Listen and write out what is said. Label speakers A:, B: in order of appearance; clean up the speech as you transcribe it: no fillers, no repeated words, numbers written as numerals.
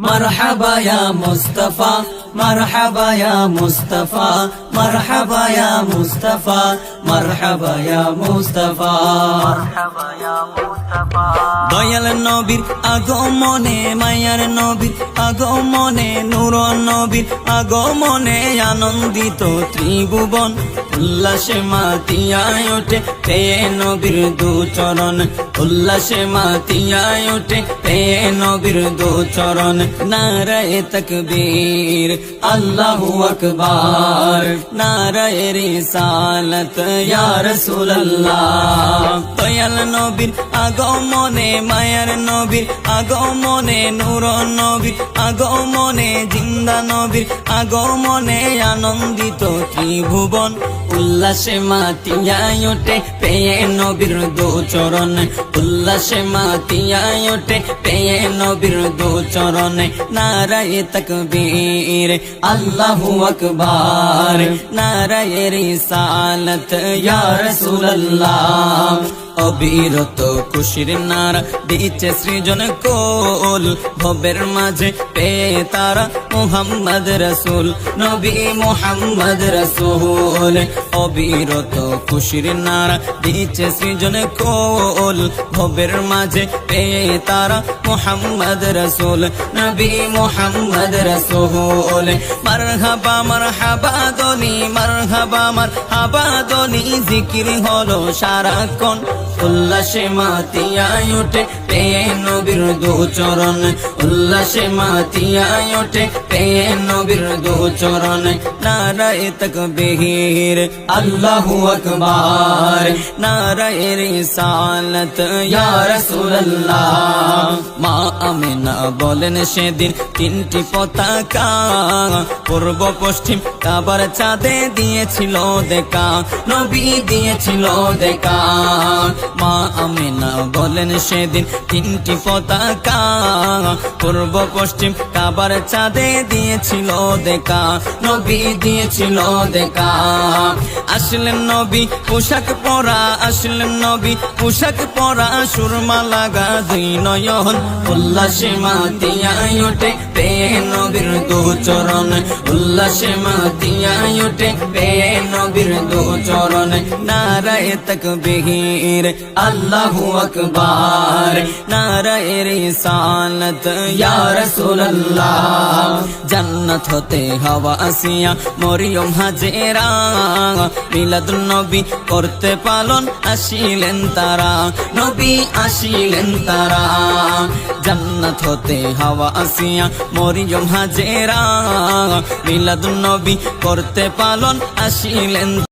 A: مرحبا يا مصطفى مرحبا يا مصطفى مرحبا يا مصطفى مرحبا يا مصطفى مرحبا يا مصطفى দয়াল নবীর আগমনে মায়ার নবীর আগমনে নূর নবীর আগমনে আনন্দিত ত্রিভুবন উল্লাসে মাতিয়ায় ওঠে পেয়ে নবীর দু চরণ উল্লাসে মাতিয়ায় ওঠে পেয়ে নবীর দু চরণ নারায়ে তাকবীর আল্লাহু আকবার নারায়ে রিসালাত ইয়া রাসূলুল্লাহ দয়াল নবীর আগমনে মায়ার নবীর আগমনে নূর নবীর আগমনে জিন্দা নবীর আগমনে আনন্দিত ত্রিভুবন উল্লাসে মাতিয়ায় ওঠে পেয়ে নবীর দু চরণ উল্লাসে মাতিয়ায় ওঠে পেয়ে নবীর দু চরণ নারায়ে তাকবীর আল্লাহু আকবার নারায়ে রিসালাত ইয়া রাসূলুল্লাহ অবিরত খুশির নারা দিচ্ছে সৃজন কোল ভবের মাঝে পেয়ে তারা মুহাম্মদ রাসূল নবী মুহাম্মদ রাসূল অবিরত খুশির নারা দিচ্ছে সৃজন কোল ভবের মাঝে পেয়ে তারা মুহাম্মদ রাসূল নবী মুহাম্মদ রাসূল মারহাবা মারহাবা দনি জিকির হলো সারাক্ষণ উল্লাসে মাতিয়ায় ওঠে পেয়ে নবীর দু চরণ উল্লাসে মাতিয়ায় ওঠে পেয়ে নবীর দু চরণ নারায়ে তাকবীর আল্লাহু আকবার নারায়ে রিসালাত ইয়া রাসূলুল্লাহ মা আমিনা বলেন সেদিন তিনটি পতাকা পূর্ব পশ্চিম কাবার চাঁদে দিয়েছিল দেখা নবী দিয়েছিল দেখা মা আমিনা বলেন সেদিন তিনটি পতাকা পূর্ব পশ্চিম কাবার চাঁদে দিয়েছিল দেখা নবী দিয়েছিল দেখা আসলেন নবী পোশাক পরা আসলেন নবী পোশাক পরা সুরমা লাগা দুই নয়ন উল্লাসে মাতিয়ায় ওঠে পেয়ে নবীর দু চরণ উল্লাসে মাতিয়ায় ওঠে পেয়ে নবীর দু চরণ নারায়ে তাকবীর আল্লাহু আকবার নারায়ে রিসালাত ইয়া রাসূলুল্লাহ জান্নাত হতে হাওয়া আসিয়া মরিয়ম হাজেরা মিলাদুন নবী করতে পালন আসিলেন তারা নবী আসিলেন তারা জান্নাত হতে হাওয়া আসিয়া মরিয়ম হাজেরা মিলাদুন নবী করতে পালন আসিলেন